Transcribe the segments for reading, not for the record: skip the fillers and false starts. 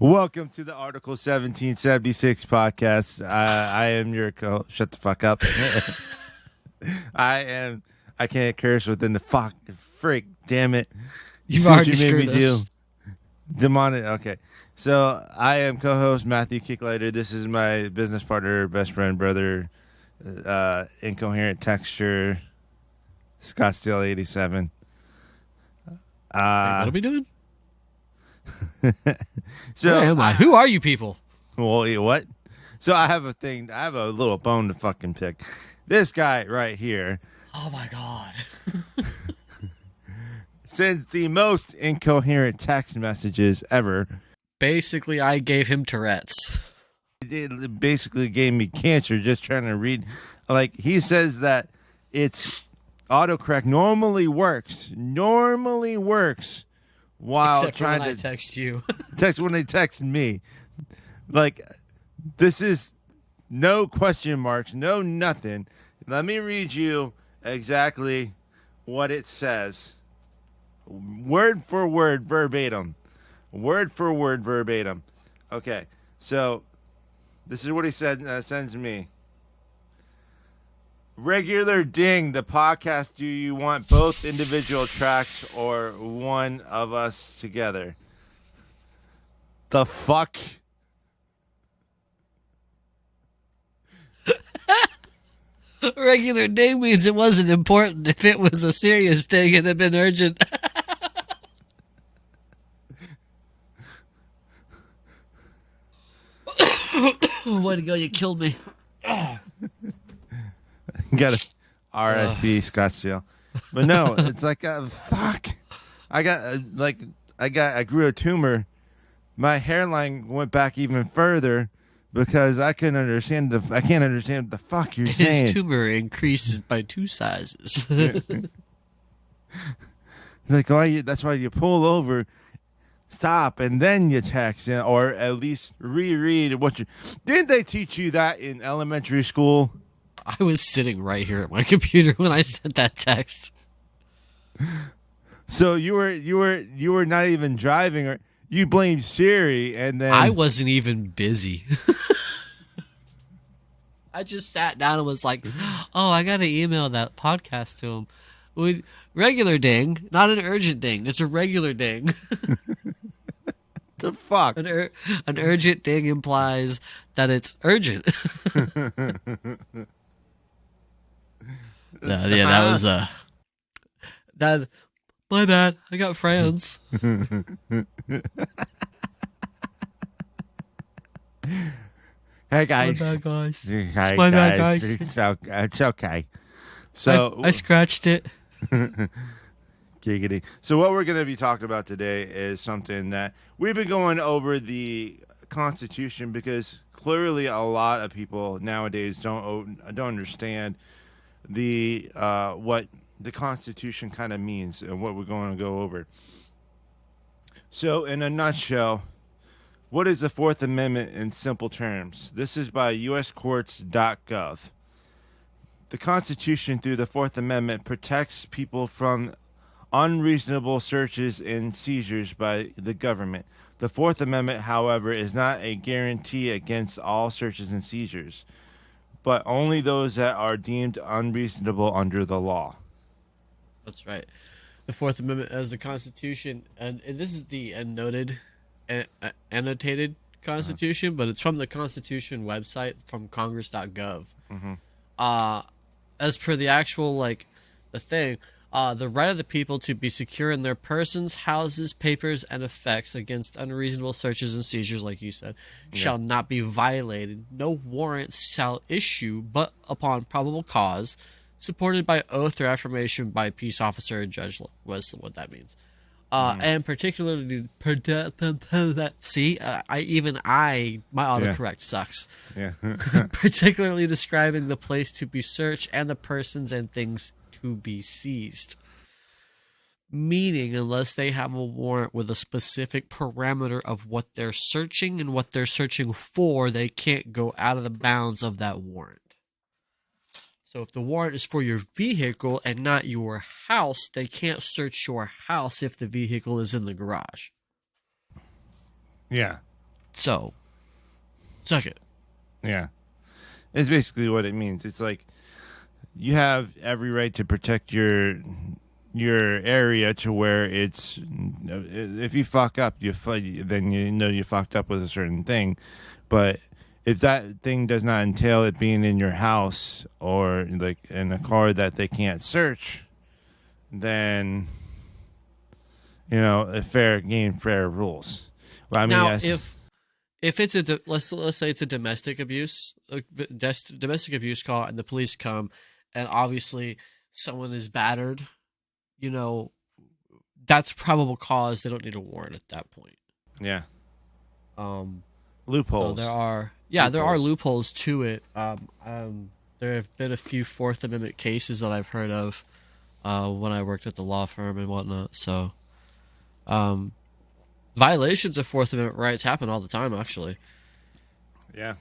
Welcome to the Article 1776 podcast. I am your shut the fuck up. I can't curse within the freak, damn it. You've See what already you made screwed me us. do. Demonic. Okay. So I am co-host Matthew Kicklater. This is my business partner, best friend, brother, Incoherent Texture, Scottsdale 87. Wait, what are we doing? So Where am I? Who are you people? Well, what? So I have a thing. I have a little bone to fucking pick. This guy right here Oh my god. sends the most incoherent text messages ever. Basically, I gave him Tourette's. It basically gave me cancer just trying to read. Like, he says that it's autocorrect normally works while Except for trying when I to text you. text when they text me. Like, this is no question marks, no nothing. Let me read you exactly what it says. Word for word, verbatim. Word for word, verbatim. Okay, so this is what he said. Sends me. Regular ding, the podcast. Do you want both individual tracks or one of us together? The fuck? Regular day means it wasn't important. If it was a serious thing, it'd have been urgent. Way to go, you killed me. Got a RFB Scottsdale. But no, it's like, fuck. I grew a tumor. My hairline went back even further because I can't understand what the fuck you're saying. His tumor increases by 2 sizes. Like, that's why you pull over, stop, and then you text, or at least reread what you. Didn't they teach you that in elementary school? I was sitting right here at my computer when I sent that text. So you were not even driving, or you blamed Siri, and then I wasn't even busy. I just sat down and was like, "Oh, I got to email that podcast to him." With regular ding, not an urgent ding. It's a regular ding. the fuck. An urgent ding implies that it's urgent. Yeah, that was that. My bad. I got friends. Hey guys. My bad, guys. Hey, It's my bad, guys. It's okay. So I scratched it. Giggity. So what we're going to be talking about today is something that we've been going over the Constitution, because clearly a lot of people nowadays don't understand the what the Constitution kind of means and what we're going to go over. So in a nutshell, what is the Fourth Amendment in simple terms? This is by uscourts.gov. The Constitution, through the Fourth Amendment, protects people from unreasonable searches and seizures by the government. The Fourth Amendment, however, is not a guarantee against all searches and seizures, but only those that are deemed unreasonable under the law. That's right. The Fourth Amendment as the Constitution, and this is the annotated Constitution, but it's from the Constitution website from Congress.gov. Mm-hmm. As per the actual, the thing, the right of the people to be secure in their persons, houses, papers, and effects against unreasonable searches and seizures, like you said, shall not be violated. No warrant shall issue but upon probable cause, supported by oath or affirmation by peace officer or judge. Was what that means. And particularly, my autocorrect sucks. Yeah. Particularly describing the place to be searched and the persons and things to be seized. Meaning, unless they have a warrant with a specific parameter of what they're searching and what they're searching for, they can't go out of the bounds of that warrant. So if the warrant is for your vehicle and not your house, they can't search your house if the vehicle is in the garage. Yeah. So, suck it. Yeah. It's basically what it means. It's like you have every right to protect your area to where it's if you fuck up then you know you fucked up with a certain thing, but if that thing does not entail it being in your house or like in a car that they can't search, then fair game, fair rules. Well, I mean, Now, yes. if it's let's say it's a domestic abuse call, and the police come, and obviously someone is battered, that's probable cause. They don't need a warrant at that point. Yeah. Um, Loopholes. So there are loopholes to it. There have been a few Fourth Amendment cases that I've heard of when I worked at the law firm and whatnot. So, violations of Fourth Amendment rights happen all the time, actually. Yeah.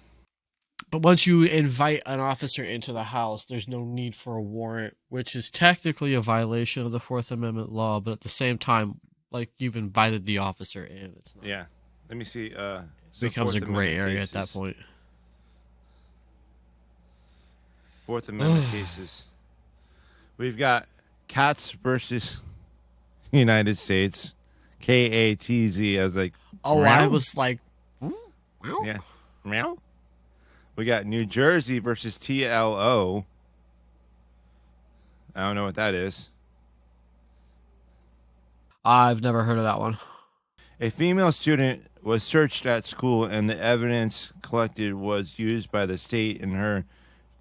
But once you invite an officer into the house, there's no need for a warrant, which is technically a violation of the Fourth Amendment law. But at the same time, like, you've invited the officer in. It's not. Yeah. Let me see. It becomes a gray area at that point. Fourth Amendment cases. We've got Katz versus United States. KATZ. I was like, oh, meow? I was like, yeah, meow. We got New Jersey versus TLO. I don't know what that is. I've never heard of that one. A female student was searched at school, and the evidence collected was used by the state in her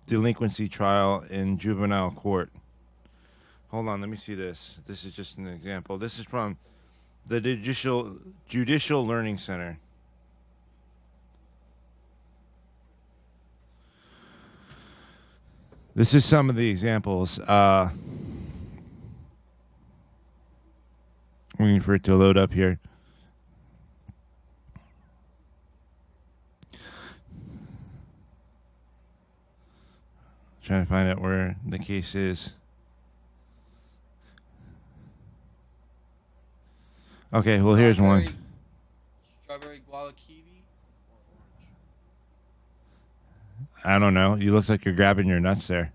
delinquency trial in juvenile court. Hold on, let me see this. This is just an example. This is from the Judicial Learning Center. This is some of the examples. Waiting for it to load up here. Trying to find out where the case is. Okay, well, here's one. Strawberry guava kiwi or orange? I don't know. You look like you're grabbing your nuts there.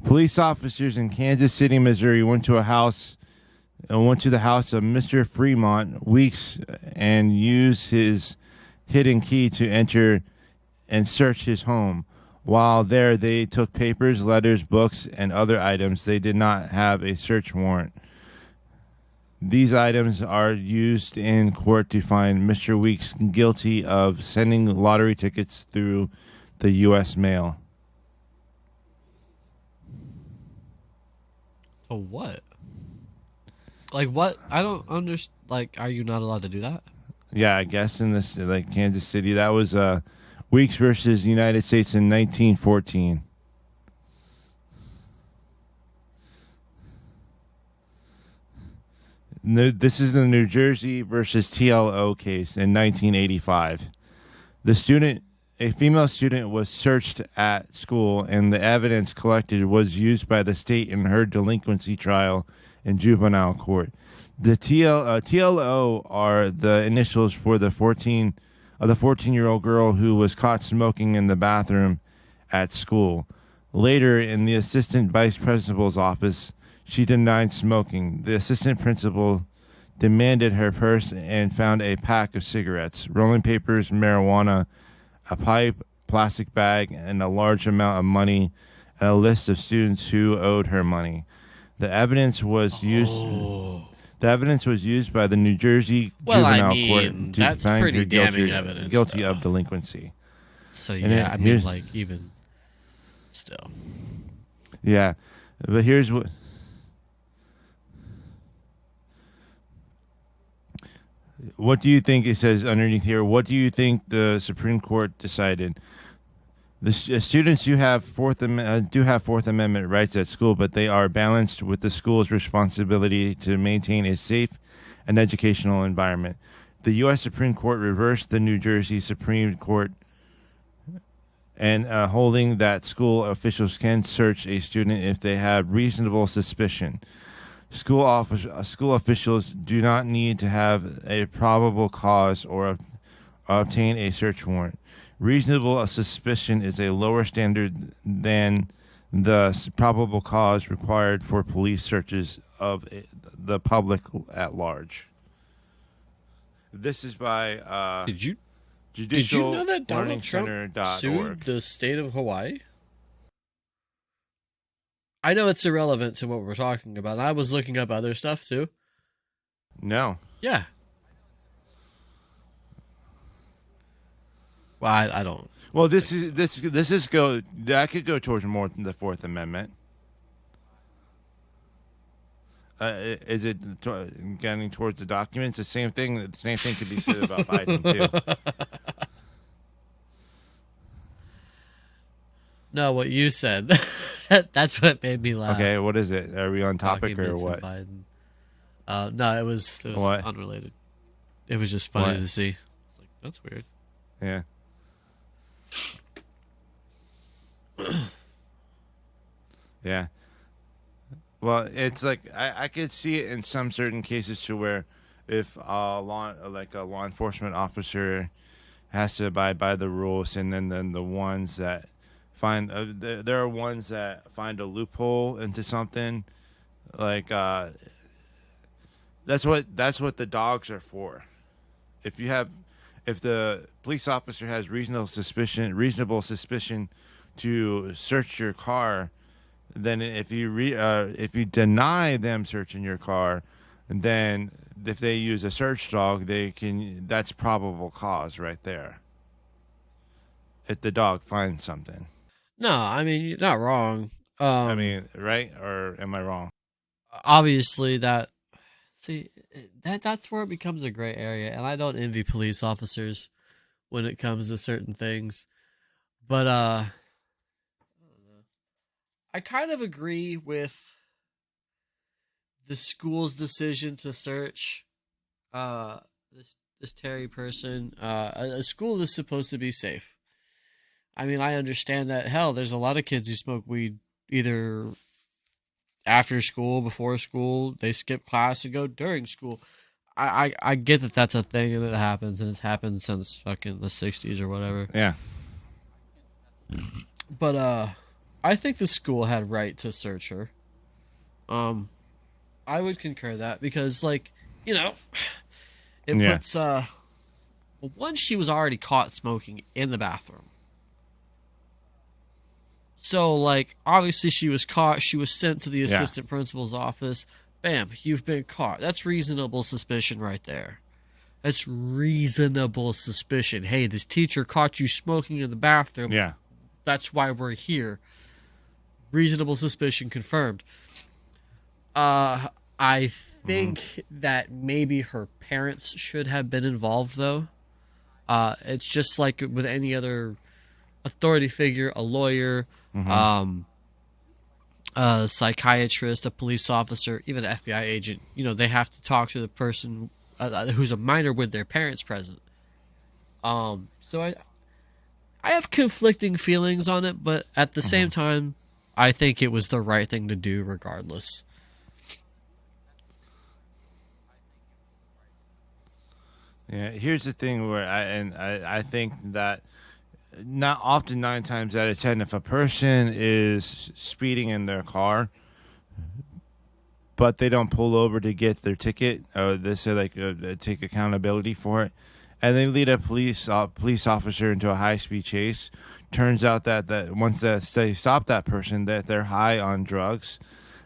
Police officers in Kansas City, Missouri, went to the house of Mr. Fremont Weeks and used his hidden key to enter and search his home. While there, they took papers, letters, books, and other items. They did not have a search warrant. These items are used in court to find Mr. Weeks guilty of sending lottery tickets through the U.S. mail. To what? Like, what? I don't understand. Like, are you not allowed to do that? Yeah, I guess in this, like, Kansas City, that was Weeks versus United States in 1914. This is the New Jersey versus TLO case in 1985. A female student was searched at school, and the evidence collected was used by the state in her delinquency trial in juvenile court. The TLO are the initials for the 14-year-old girl who was caught smoking in the bathroom at school. Later, in the assistant vice principal's office, she denied smoking. The assistant principal demanded her purse and found a pack of cigarettes, rolling papers, marijuana, a pipe, plastic bag, and a large amount of money, and a list of students who owed her money. The evidence was used. The evidence was used by the New Jersey juvenile court to that's find pretty her damning evidence, guilty though. of delinquency. So yeah, I mean, like, even still. Yeah, but here's what. What do you think it says underneath here? What do you think the Supreme Court decided? The students do have Fourth Amendment rights at school, but they are balanced with the school's responsibility to maintain a safe and educational environment. The U.S. Supreme Court reversed the New Jersey Supreme Court and holding that school officials can search a student if they have reasonable suspicion. School officials do not need to have a probable cause or obtain a search warrant. Reasonable suspicion is a lower standard than the probable cause required for police searches of the public at large. This is by Did you know that Donald Trump sued judiciallearningcenter.org. the state of Hawaii? I know it's irrelevant to what we're talking about. I was looking up other stuff too. No. Yeah. Well, I don't. Well, this is go that could go towards more than the Fourth Amendment. Is it getting towards the documents? The same thing. The same thing could be said about Biden too. No, what you said. That's what made me laugh. Okay, what is it? Are we on topic or Documents and what? Biden. No, it was What? unrelated. It was just funny What? to see. It's like, that's weird. Yeah. Yeah. Well, it's like I could see it in some certain cases to where if a law enforcement officer has to abide by the rules, and then the ones that find there are ones that find a loophole into something, like that's what the dogs are for. If the police officer has reasonable suspicion to search your car, then if you deny them searching your car, then if they use a search dog, that's probable cause right there. If the dog finds something. No, I mean, you're not wrong. I mean, right? Or am I wrong? Obviously that's where it becomes a gray area, and I don't envy police officers when it comes to certain things. But I kind of agree with the school's decision to search this Terry person. A school is supposed to be safe. I mean, I understand that. Hell, there's a lot of kids who smoke weed either after school, before school. They skip class and go during school. I get that that's a thing and it happens, and it's happened since fucking the 60s or whatever. Yeah. But I think the school had right to search her. I would concur that because, like, you know, it Yeah. puts once she was already caught smoking in the bathroom. So, like, obviously she was caught. She was sent to the assistant principal's office. Bam, you've been caught. That's reasonable suspicion right there. That's reasonable suspicion. Hey, this teacher caught you smoking in the bathroom. Yeah. That's why we're here. Reasonable suspicion confirmed. I think that maybe her parents should have been involved, though. It's just like with any other authority figure, a lawyer, a psychiatrist, a police officer, even an FBI agent. You know, they have to talk to the person who's a minor with their parents present. So I have conflicting feelings on it, but at the same time, I think it was the right thing to do regardless. Yeah, here's the thing where I think that not often 9 times out of 10, if a person is speeding in their car, but they don't pull over to get their ticket, or they say like take accountability for it, and they lead a police officer into a high speed chase. Turns out that once they stop that person, that they're high on drugs,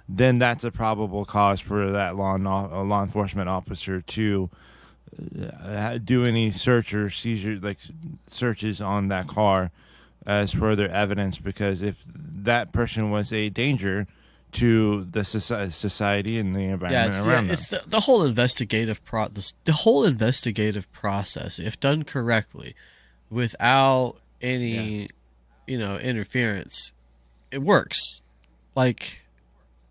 then that's a probable cause for that law enforcement officer to do any search or seizure, like searches on that car as further evidence, because if that person was a danger to the society and the environment around them. It's the whole investigative process, if done correctly, without any interference, it works. Like,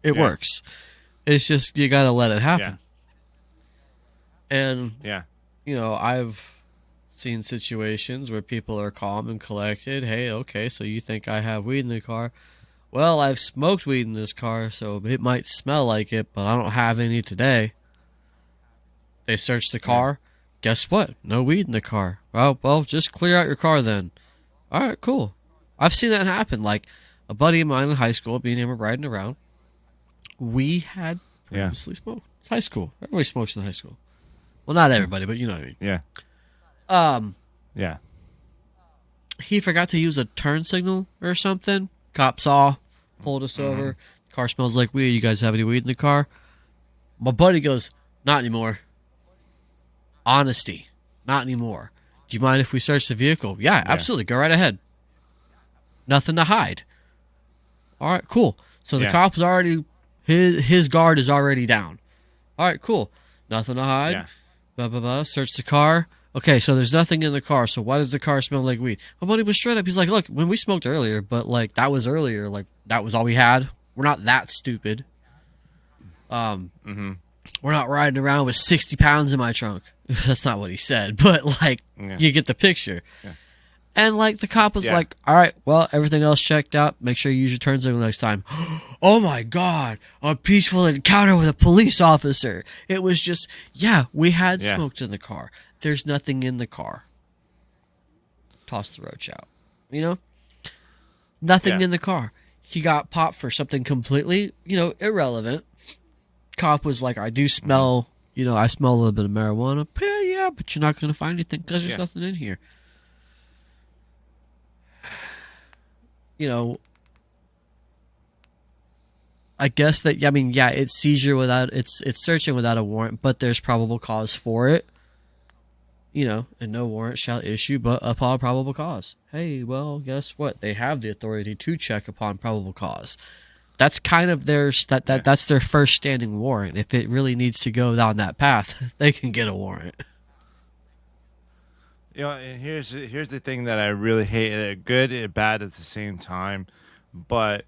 it works. It's just you got to let it happen. Yeah. And Yeah. I've seen situations where people are calm and collected. Hey, okay, so you think I have weed in the car? Well, I've smoked weed in this car, so it might smell like it, but I don't have any today. They searched the Yeah. car. Guess what? No weed in the car. Well, just clear out your car then. All right, cool. I've seen that happen. Like a buddy of mine in high school, me and him were riding around. We had Yeah. previously smoked. It's high school. Everybody smokes in high school. Well, not everybody, but you know what I mean. Yeah. Um, Yeah. he forgot to use a turn signal or something. Cop saw, pulled us over. Car smells like weed. You guys have any weed in the car? My buddy goes, not anymore. Honesty, not anymore. Do you mind if we search the vehicle? Yeah, absolutely. Go right ahead. Nothing to hide. All right, cool. So the Yeah. cop is already his guard is already down. All right, cool. Nothing to hide. Yeah. Blah blah blah. Search the car. Okay, so there's nothing in the car. So why does the car smell like weed? My buddy was straight up. He's like, look, when we smoked earlier, but like that was earlier. Like that was all we had. We're not that stupid. We're not riding around with 60 pounds in my trunk. That's not what he said, but like you get the picture. Yeah. And like the cop was Yeah. like, all right, well, everything else checked out. Make sure you use your turn signal next time. Oh my God, a peaceful encounter with a police officer. It was just, yeah, we had Yeah. smoked in the car. There's nothing in the car. Toss the roach out. You know? Nothing Yeah. in the car. He got popped for something completely, irrelevant. Cop was like, I do smell, I smell a little bit of marijuana. Yeah, but you're not going to find anything because there's nothing in here. I guess that, it's seizure without, it's searching without a warrant, but there's probable cause for it. And no warrant shall issue but upon probable cause. Hey, well, guess what? They have the authority to check upon probable cause. That's kind of that's their first standing warrant. If it really needs to go down that path, they can get a warrant. And here's the thing that I really hate. Good and bad at the same time, but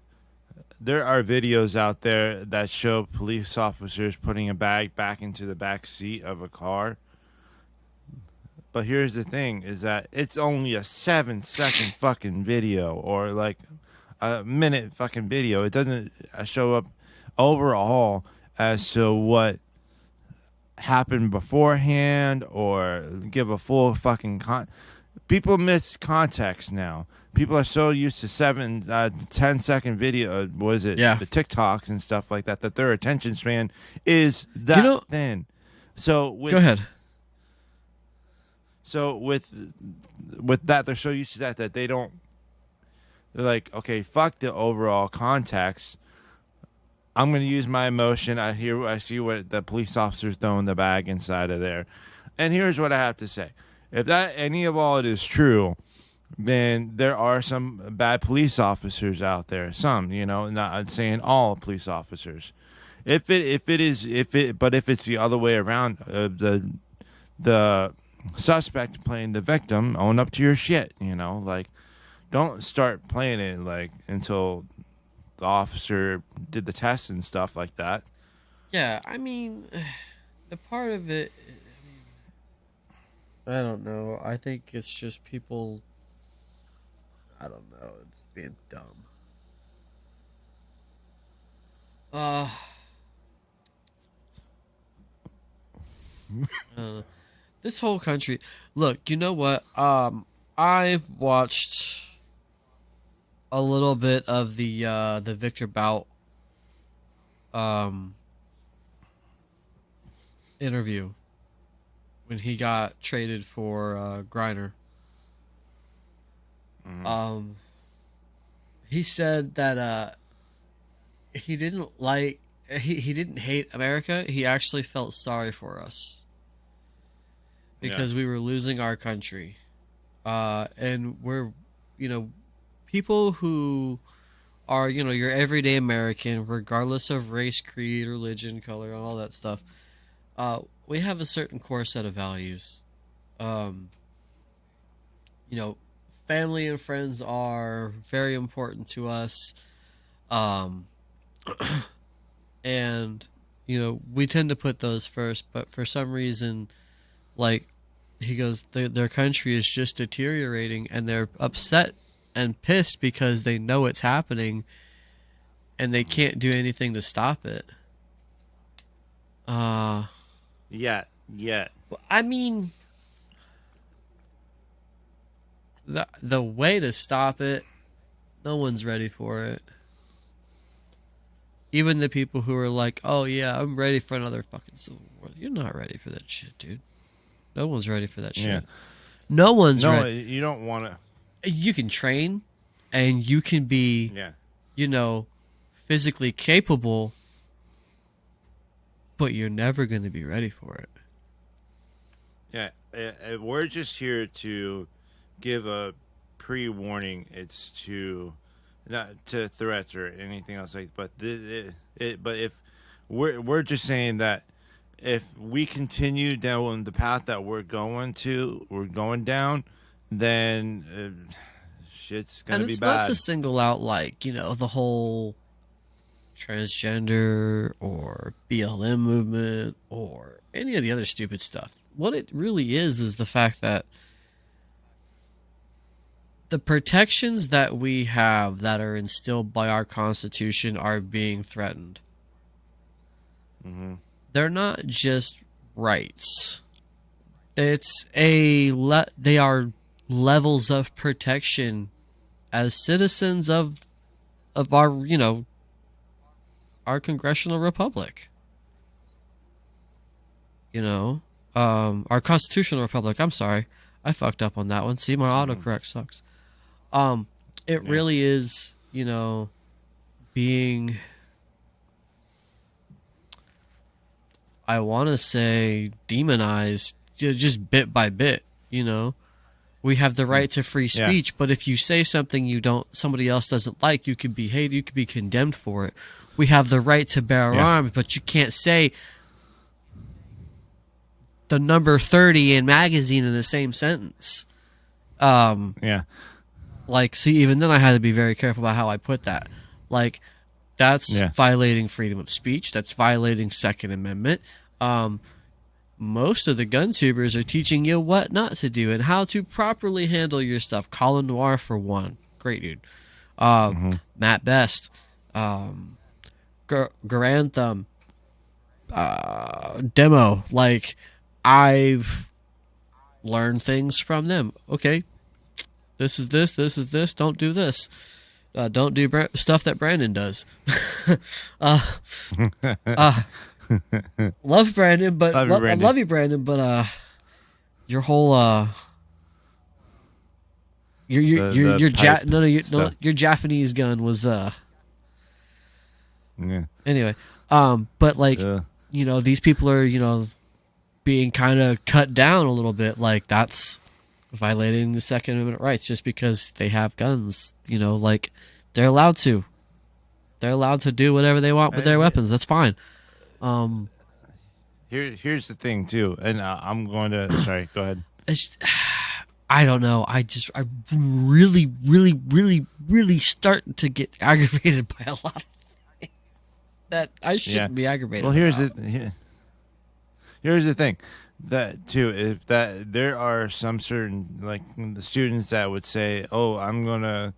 there are videos out there that show police officers putting a bag back into the back seat of a car. But here's the thing: is that it's only a 7-second fucking video, or like a minute fucking video. It doesn't show up overall as to what happened beforehand or give a full fucking people miss context now. People are so used to 10-second video, the TikToks and stuff like that, that their attention span is that thin. So go ahead. So with that, they're so used to that they don't. They're like, okay, fuck the overall context. I'm going to use my emotion. I see what the police officer's throwing the bag inside of there. And here's what I have to say. If any of all it is true, then there are some bad police officers out there. Some, not saying all police officers. But if it's the other way around, the suspect playing the victim, own up to your shit, don't start playing it until the officer did the test and stuff like that. Yeah, the part of it, I don't know. I think it's just people, I don't know, it's being dumb. This whole country, look, you know what? I've watched a little bit of the Victor Bout interview when he got traded for Griner. He said that he didn't he didn't hate America. He actually felt sorry for us because we were losing our country, and we're people who are, your everyday American, regardless of race, creed, religion, color, all that stuff. We have a certain core set of values. Family and friends are very important to us. And, we tend to put those first, but for some reason, like, he goes, their country is just deteriorating and they're upset and pissed because they know it's happening and they can't do anything to stop it. Yet. I mean, the way to stop it, no one's ready for it. Even the people who are like, "Oh yeah, I'm ready for another fucking civil war." You're not ready for that shit, dude. No one's ready for that shit. Yeah. No one's No, ready. you don't want to. You can train, and you can be, physically capable, but you're never going to be ready for it. Yeah, we're just here to give a pre-warning. It's to not to threats or anything else like. But but if we're just saying that if we continue down the path that we're going down, then shit's gonna And be it's bad. not to single out the whole transgender or BLM movement or any of the other stupid stuff. What it really is the fact that the protections that we have that are instilled by our Constitution are being threatened. Mm-hmm. They're not just rights. They are levels of protection as citizens of our our congressional republic. Our constitutional republic. I'm sorry, I fucked up on that one. See, my autocorrect sucks. It really is, being, I want to say, demonized just bit by bit. We have the right to free speech, but if you say something somebody else doesn't like, you could be hated, you could be condemned for it. We have the right to bear arms, but you can't say the number 30 in magazine in the same sentence. See, even then I had to be very careful about how I put that. That's violating freedom of speech. That's violating Second Amendment. Most of the gun tubers are teaching you what not to do and how to properly handle your stuff. Colin Noir, for one. Great dude. Matt Best. Garantham. Demo. I've learned things from them. Okay. This is this. Don't do this. Don't do stuff that Brandon does. Love Brandon, but I love you, Brandon. But your whole your Japanese gun was Anyway, but these people are being kind of cut down a little bit. That's violating the Second Amendment rights just because they have guns. They're allowed to. They're allowed to do whatever they want with their weapons. That's fine. Here's the thing too, and I'm going to. Sorry, go ahead. I don't know. I'm really, really, really, really starting to get aggravated by a lot of things that I shouldn't be aggravated. Well, here's the thing. That too, if that there are some certain the students that would say, "Oh, I'm gonna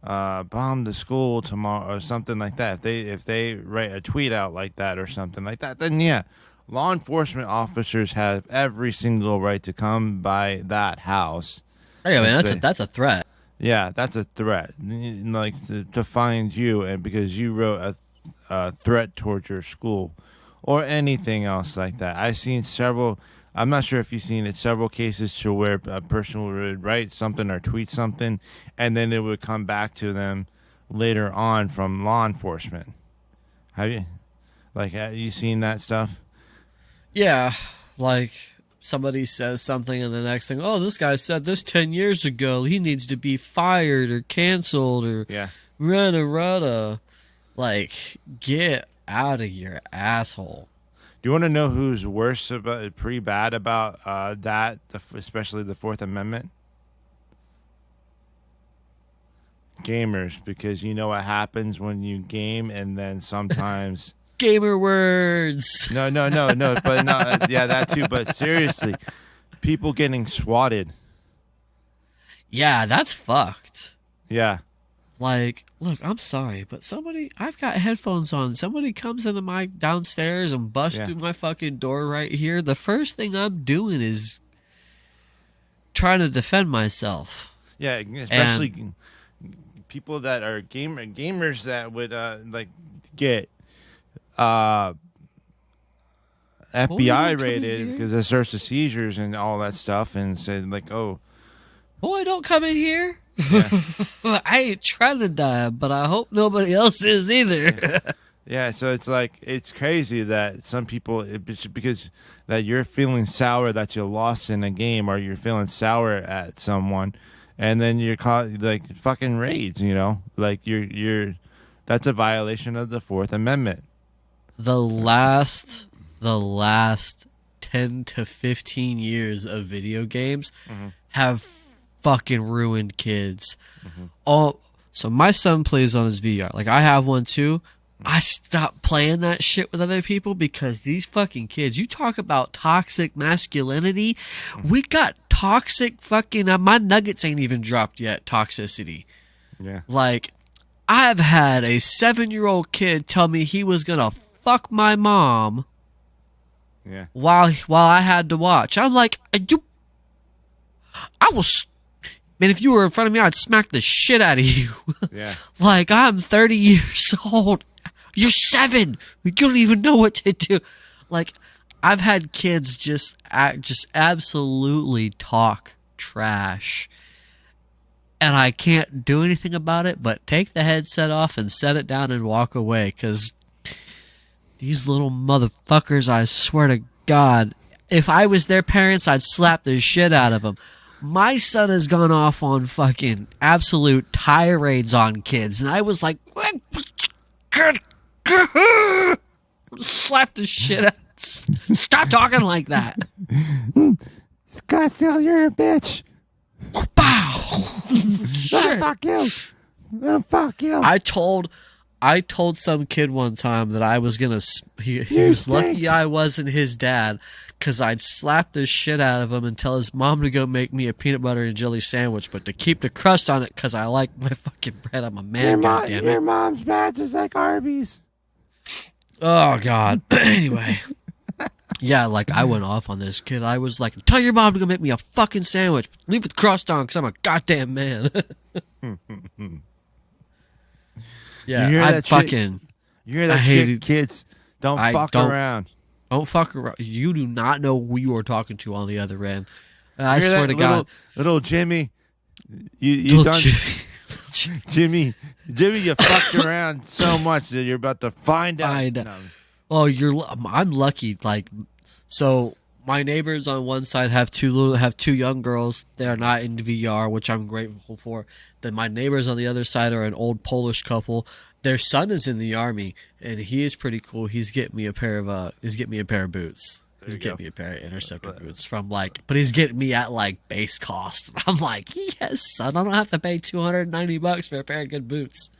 bomb the school tomorrow" or something like that. If they write a tweet out like that or something like that, then law enforcement officers have every single right to come by that house. Hey, man, that's a threat. Yeah, that's a threat. To find you, and because you wrote a threat towards your school or anything else like that. I've seen several. I'm not sure if you've seen it. Several cases to where a person would write something or tweet something, and then it would come back to them later on from law enforcement. Have you seen that stuff? Yeah, somebody says something and the next thing, oh, this guy said this 10 years ago. He needs to be fired or canceled or rada. Get out of your asshole. Do you want to know who's pretty bad about that, especially the Fourth Amendment? Gamers, because you know what happens when you game and then sometimes... Gamer words. No, but that too. But seriously, people getting swatted. Yeah, that's fucked. Yeah, Like, look, I'm sorry, but I've got headphones on. Somebody comes into my downstairs and busts Yeah. through my fucking door right here. The first thing I'm doing is trying to defend myself. Yeah, especially people that are gamers that would like get uh Boy, FBI don't come in raided here. because of search of seizures and all that stuff, and said like, oh, Boy, don't come in here. yeah, I ain't trying to die, but I hope nobody else is either. yeah. So it's like it's crazy that some people because that you're feeling sour that you lost in a game, or you're feeling sour at someone, and then you're caught like fucking raids. You know, like you're that's a violation of the Fourth Amendment. the last 10 to 15 years of video games have fucking ruined kids. Oh, so my son plays on his VR. Like, I have one too. I stopped playing that shit with other people because these fucking kids, you talk about toxic masculinity. We got toxic fucking, my nuggets ain't even dropped yet, toxicity. Yeah. Like, I've had a 7-year-old kid tell me he was gonna fuck my mom Yeah. while I had to watch. I'm like, I was, man, if you were in front of me, I'd smack the shit out of you. Yeah. Like, I'm 30 years old. You're 7. You don't even know what to do. Like, I've had kids just absolutely talk trash. And I can't do anything about it but take the headset off and set it down and walk away. Because these little motherfuckers, I swear to God, if I was their parents, I'd slap the shit out of them. My son has gone off on fucking absolute tirades on kids. And I was like, slap the shit out. Stop talking like that. Scottsdale, you're a bitch. Bow. Fuck you. Fuck you. I told some kid one time that I was gonna. He was stink. lucky I wasn't his dad, because I'd slap the shit out of him and tell his mom to go make me a peanut butter and jelly sandwich, but to keep the crust on it because I like my fucking bread. I'm a man. Goddamn it. Your mom's badge is like Arby's. Oh God. Anyway. Yeah, like I went off on this kid. I was like, tell your mom to go make me a fucking sandwich. Leave the crust on because I'm a goddamn man. Yeah, You hear I that shit? fucking You hear that I shit, hated- kids? Don't I fuck don't- around. don't fuck around. You do not know who you are talking to on the other end. I You hear swear that to God. little Jimmy. You Little done, Jimmy. Jimmy, you fucked around so much that you're about to find out. Find out. No. Oh, I'm lucky. Like, so my neighbors on one side have two young girls. They're not in VR, which I'm grateful for. Then my neighbors on the other side are an old Polish couple. Their son is in the army, and he is pretty cool. He's getting me a pair of boots. He's getting me a pair of Interceptor boots but he's getting me at like base cost. I'm like, yes, son, I don't have to pay $290 for a pair of good boots.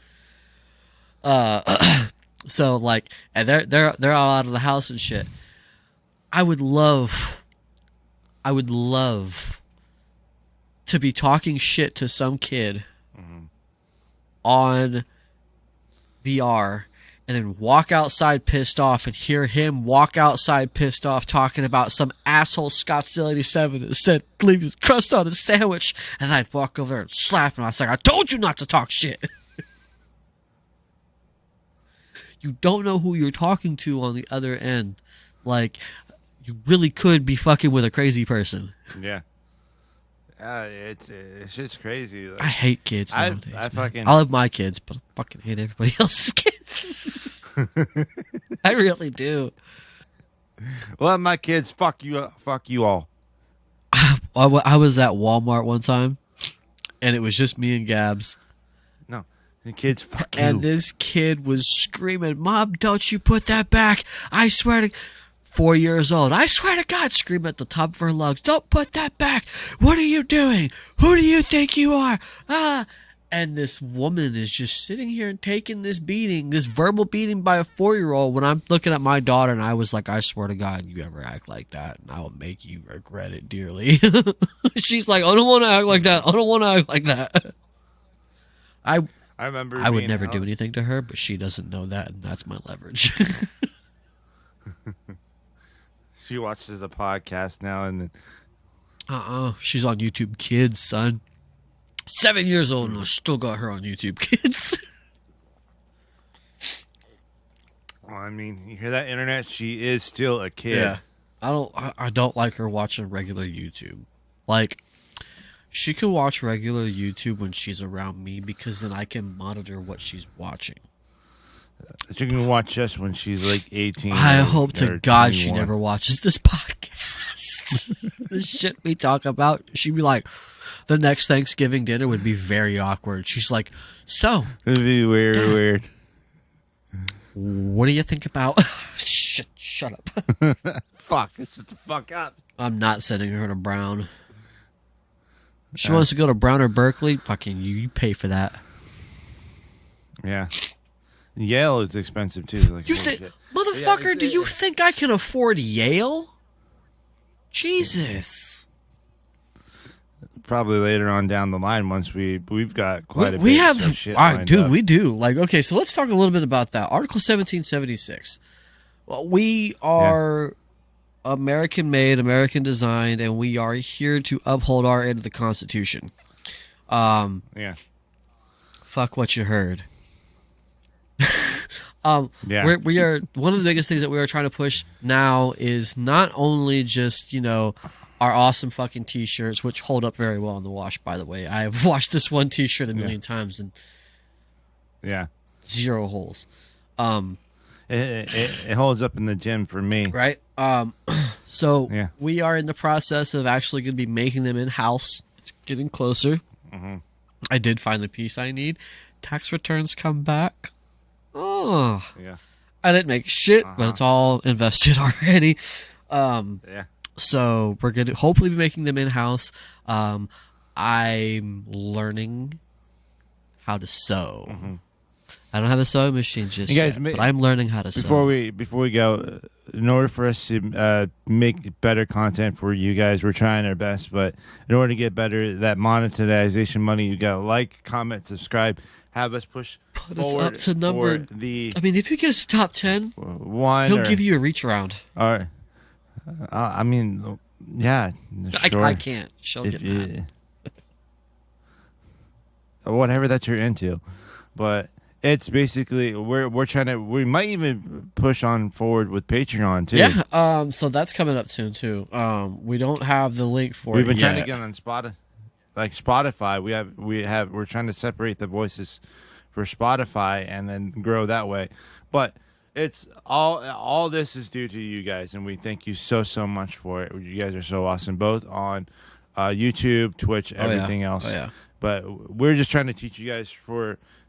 So like, and they're all out of the house and shit. I would love to be talking shit to some kid on VR and then walk outside pissed off and hear him walk outside pissed off talking about some asshole Scottsdale 87 that said leave his crust on his sandwich, and I'd walk over there and slap him. I was like, I told you not to talk shit. You don't know who you're talking to on the other end. Like, you really could be fucking with a crazy person. Yeah. It's just crazy. Like, I hate kids I nowadays. fucking- I love my kids, but I fucking hate everybody else's kids. I really do. Well, my kids, fuck you all. I was at Walmart one time, and it was just me and Gabs. No, the kids, fuck you. And this kid was screaming, Mom, don't you put that back. I swear to... 4 years old. I swear to God, screaming at the top of her lungs, don't put that back. What are you doing? Who do you think you are? Ah. And this woman is just sitting here and taking this beating, this verbal beating by a 4-year-old when I'm looking at my daughter, and I was like, I swear to God, you ever act like that, and I will make you regret it dearly. She's like, I don't want to act like that. I don't want to act like that. I remember. I would never do anything to her, but she doesn't know that, and that's my leverage. She watches a podcast now and then. She's on YouTube Kids, son. 7 years old and I still got her on YouTube Kids. Well, I mean, you hear that, internet? She is still a kid. Yeah. I don't like her watching regular YouTube. Like, she can watch regular YouTube when she's around me because then I can monitor what she's watching. She can watch us when she's like 18. I hope to God 21. she never watches this podcast. This shit we talk about, she'd be like, the next Thanksgiving dinner would be very awkward. She's like, so. It'd be weird. What do you think about? Shut up. Fuck, shut the fuck up. I'm not sending her to Brown. She wants to go to Brown or Berkeley. Fucking you pay for that. Yeah. Yale is expensive too. Like, You think, motherfucker? Do you think I can afford Yale? Jesus. Probably later on down the line, once we've got quite a bit We have, of shit all right, lined dude. up. We do. Like, okay, so let's talk a little bit about that. Article 1776. Well, we are American-made, American-designed, and we are here to uphold our end of the Constitution. Yeah. Fuck what you heard. Yeah. We are one of the biggest things that we are trying to push now is not only just, you know, our awesome fucking t-shirts, which hold up very well in the wash, by the way. I have washed this one t-shirt a million times and Yeah. 0 holes. It holds up in the gym for me. Right? So Yeah. we are in the process of actually going to be making them in-house. It's getting closer. Mm-hmm. I did find the piece I need. Tax returns come back. Oh. Yeah. I didn't make shit, but it's all invested already. Yeah. So we're going to hopefully be making them in-house. I'm learning how to sew. Mm-hmm. I don't have a sewing machine just You guys, yet, but I'm learning how to sew. Before we go, in order for us to make better content for you guys, we're trying our best. But in order to get better, that monetization money, you got to like, comment, subscribe, have us push Put us up to number. The I mean, if you get us top 10, one. he'll give you a reach around. Or, I mean, yeah, sure. I can't. She'll get mad. Whatever that you're into, but it's basically we're trying to. We might even push on forward with Patreon too. Yeah. So that's coming up soon too. We don't have the link for We've it been yet. trying to get on Spotify. We're trying to separate the voices for Spotify and then grow that way. But it's all this is due to you guys, and we thank you so much for it. You guys are so awesome, both on YouTube, Twitch, everything else. Oh, yeah. But we're just trying to teach you guys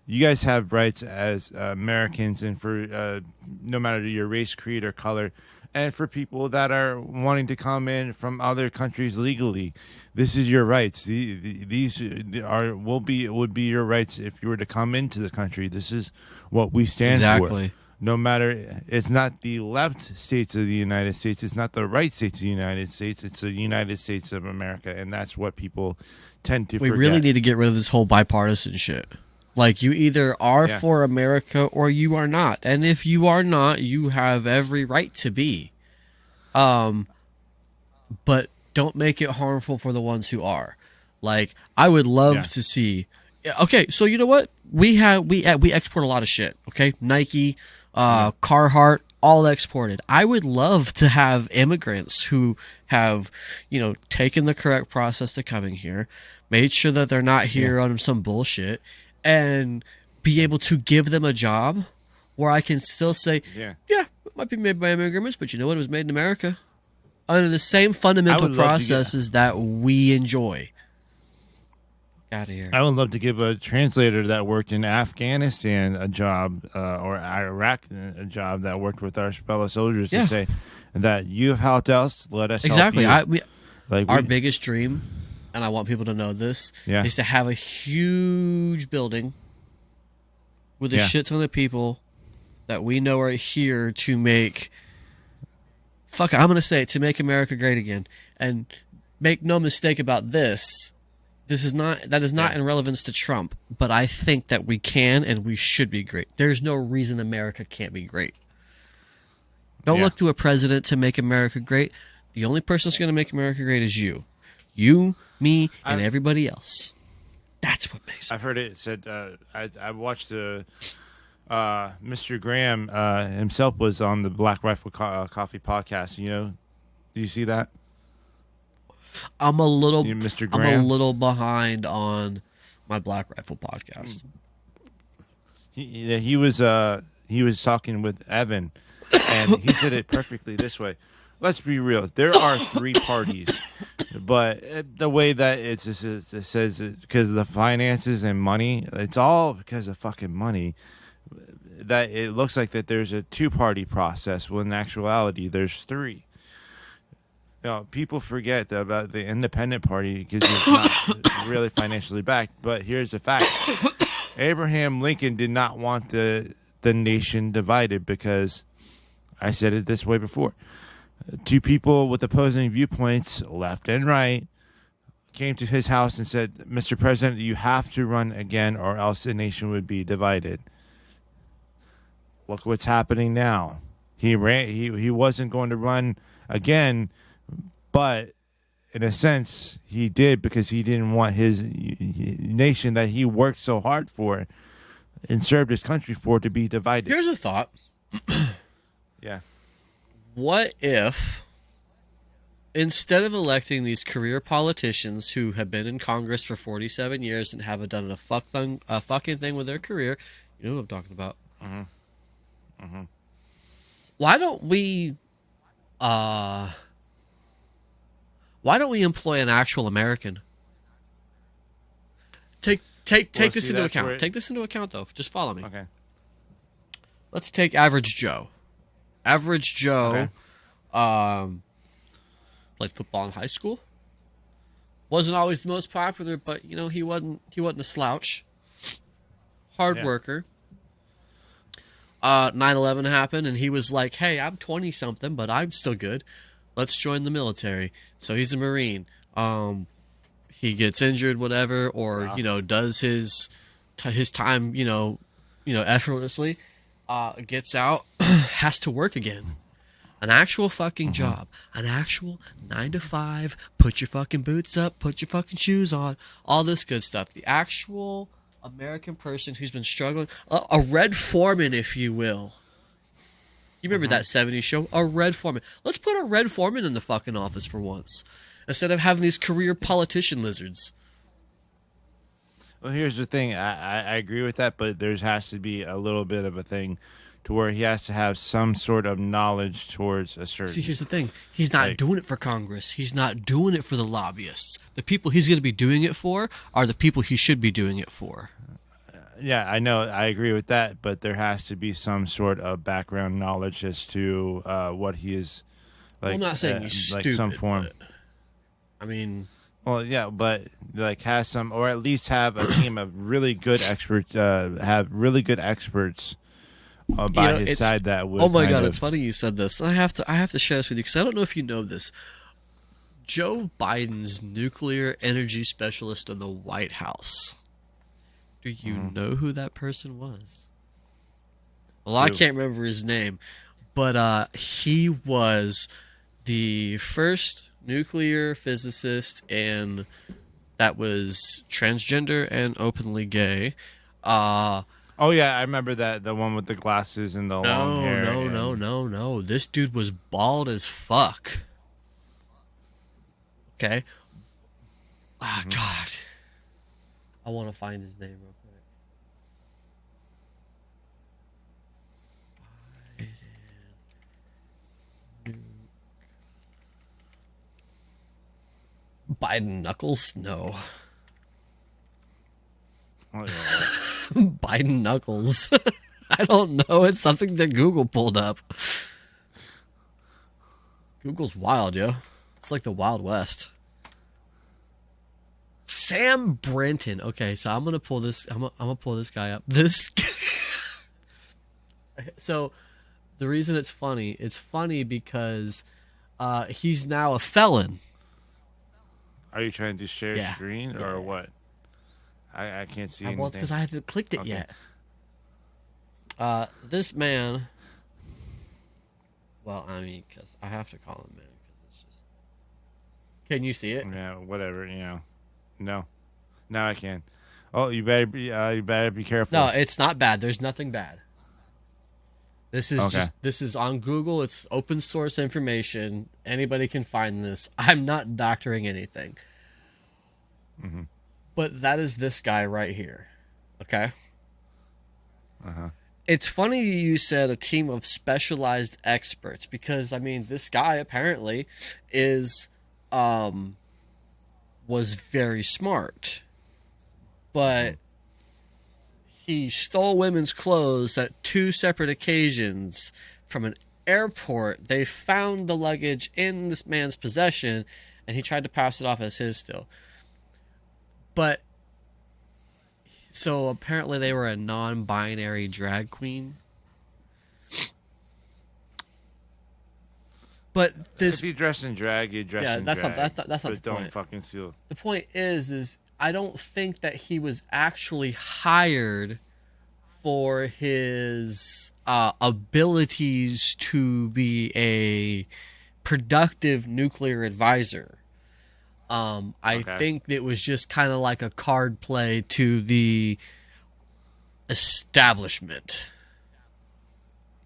you guys have rights as Americans, and for no matter your race, creed, or color, and for people that are wanting to come in from other countries legally, this is your rights. These would be your rights if you were to come into the country. This is what we stand for. No matter, it's not the left states of the United States, it's not the right states of the United States, it's the United States of America, and that's what people tend to forget. We really need to get rid of this whole bipartisan shit. Like, you either are for America or you are not. And if you are not, you have every right to be. But don't make it harmful for the ones who are. Like, I would love to see. Okay, so you know what? We export a lot of shit. Okay, Nike, Carhartt, all exported. I would love to have immigrants who have, taken the correct process to coming here, made sure that they're not here on some bullshit, and be able to give them a job where I can still say, it might be made by immigrants, but you know what? It was made in America under the same fundamental processes that we enjoy. Out of here. I would love to give a translator that worked in Afghanistan a job, or Iraq a job, that worked with our fellow soldiers to say that you have helped us, let us help you. Our biggest dream, and I want people to know this, is to have a huge building with a shit ton of people that we know are here to make, I'm going to say it, to make America great again. And make no mistake about this, that is not Yeah. in relevance to Trump, but I think that we can and we should be great. There's no reason America can't be great. Don't Yeah. look to a president to make America great. The only person that's going to make America great is you. You, me, and I everybody else. That's what makes it. I've heard it said. I watched Mr. Graham himself was on the Black Rifle Coffee podcast. You know, do you see that? I'm a little Mr. I'm a Graham. little behind on my Black Rifle podcast. He was talking with Evan, and he said it perfectly this way. Let's be real. There are three parties, but the way that it says because of the finances and money, it's all because of fucking money. That it looks like that there's a two-party process when in actuality there's three. You know, people forget about the independent party because it's not really financially backed. But here's the fact: Abraham Lincoln did not want the nation divided because I said it this way before. Two people with opposing viewpoints, left and right, came to his house and said, "Mr. President, you have to run again, or else the nation would be divided." Look what's happening now. He ran. He wasn't going to run again, but in a sense, he did because he didn't want his nation that he worked so hard for and served his country for to be divided. Here's a thought. Yeah. What if instead of electing these career politicians who have been in Congress for 47 years and haven't done a fucking thing with their career, you know what I'm talking about? Why don't we employ an actual American? Take Well, this see, into that's account. where- Take this into account though. Just follow me. Okay. Let's take average Joe. Average Joe played football in high school. Wasn't always the most popular, but you know, he wasn't a slouch. Hard Yeah. worker. 9/11 happened and he was like, "Hey, I'm 20 something, but I'm still good. Let's join the military." So he's a Marine. He gets injured, whatever, or Wow. you know, does his time, effortlessly. Gets out, has to work again. An actual fucking job, an actual 9 to 5. Put your fucking boots up, put your fucking shoes on, all this good stuff. The actual American person who's been struggling, a Red Foreman, if you will. You remember that 70s show? A Red Foreman. Let's put a Red Foreman in the fucking office for once, instead of having these career politician lizards. Well, here's the thing. I agree with that, but there has to be a little bit of a thing to where he has to have some sort of knowledge towards a certain. See, here's the thing. He's not Like- doing it for Congress. He's not doing it for the lobbyists. The people he's going to be doing it for are the people he should be doing it for. Yeah, I know. I agree with that, but there has to be some sort of background knowledge as to what he is. Like, I'm not saying he's like stupid. some form. but, I mean, Well, yeah, but like has some, or at least have a team of really good experts. Have really good experts by his it's- side that would. oh my kind god, of- it's funny you said this. I have to share this with you because I don't know if you know this. Joe Biden's nuclear energy specialist in the White House. Do you know who that person was? Well, I Who? can't remember his name, but he was the first nuclear physicist and that was transgender and openly gay. Oh yeah, I remember that, the one with the glasses and the long hair. No. This dude was bald as fuck. Okay. Ah, God. I want to find his name real quick. Biden Knuckles? No. Oh, yeah. Biden Knuckles. I don't know. It's something that Google pulled up. Google's wild, yo. It's like the Wild West. Sam Brenton. Okay, so I'm gonna pull this. I'm gonna pull this guy up. This. So, the reason it's funny because he's now a felon. Are you trying to share Yeah. screen Yeah, or yeah. what? I can't see Well, it's anything. because I haven't clicked it Okay. yet. This man. Well, I mean, because I have to call him man because it's just. Can you see it? Yeah, whatever. No, now I can. Oh, you better be No, careful. it's not bad. There's nothing bad. Okay. This is on Google. It's open source information. Anybody can find this. I'm not doctoring anything. Mm-hmm. But that is this guy right here. Okay? Uh-huh. It's funny you said a team of specialized experts because I mean this guy apparently is was very smart. But he stole women's clothes at two separate occasions from an airport. They found the luggage in this man's possession and he tried to pass it off as his still. But so apparently they were a non-binary drag queen. But this If you dress in drag, you dress in that's drag. not But the don't point. fucking steal. The point is I don't think that he was actually hired for his abilities to be a productive nuclear advisor. I Okay. think it was just kind of like a card play to the establishment,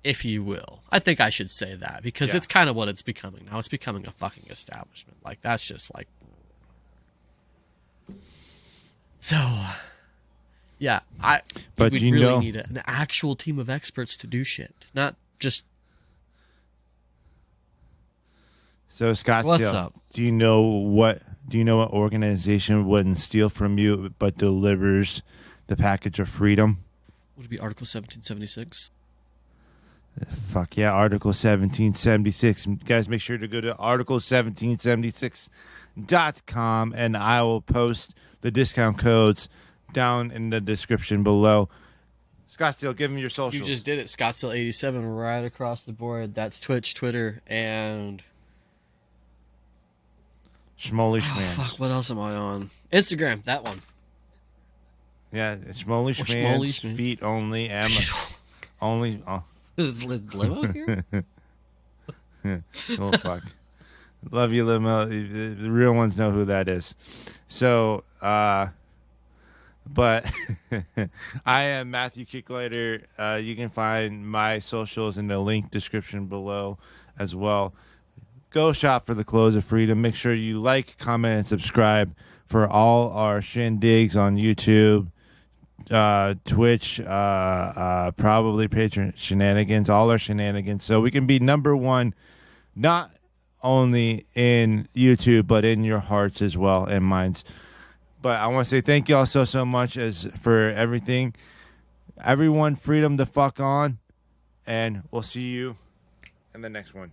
if you will. I think I should say that because Yeah. it's kind of what it's becoming now. It's becoming a fucking establishment. Like that's just like so. Yeah, But we'd you really know- need an actual team of experts to do shit, not just. So Scott, What's Steele, up? Do you know what organization wouldn't steal from you but delivers the package of freedom? Would it be Article 1776? Fuck yeah, Article 1776. Guys, make sure to go to article1776.com and I will post the discount codes down in the description below. Scottsdale, give me your socials. You just did it, Scottsdale87, right across the board. That's Twitch, Twitter, and Schmoly oh, Schmans. fuck, what else am I on? Instagram, that one. Yeah, it's Schmoly Or Schmoly Schmans, Schman. feet only, only. Oh. Is Limo here? Oh fuck. Love you, Limo. The real ones know who that is. So, but I am Matthew Kicklater. You can find my socials in the link description below as well. Go shop for the clothes of freedom. Make sure you like, comment, and subscribe for all our shindigs on YouTube, Twitch, probably Patreon shenanigans, all our shenanigans. So we can be number one, not only in YouTube, but in your hearts as well and minds. But I want to say thank you all so much for everything. Everyone, freedom to fuck on. And we'll see you in the next one.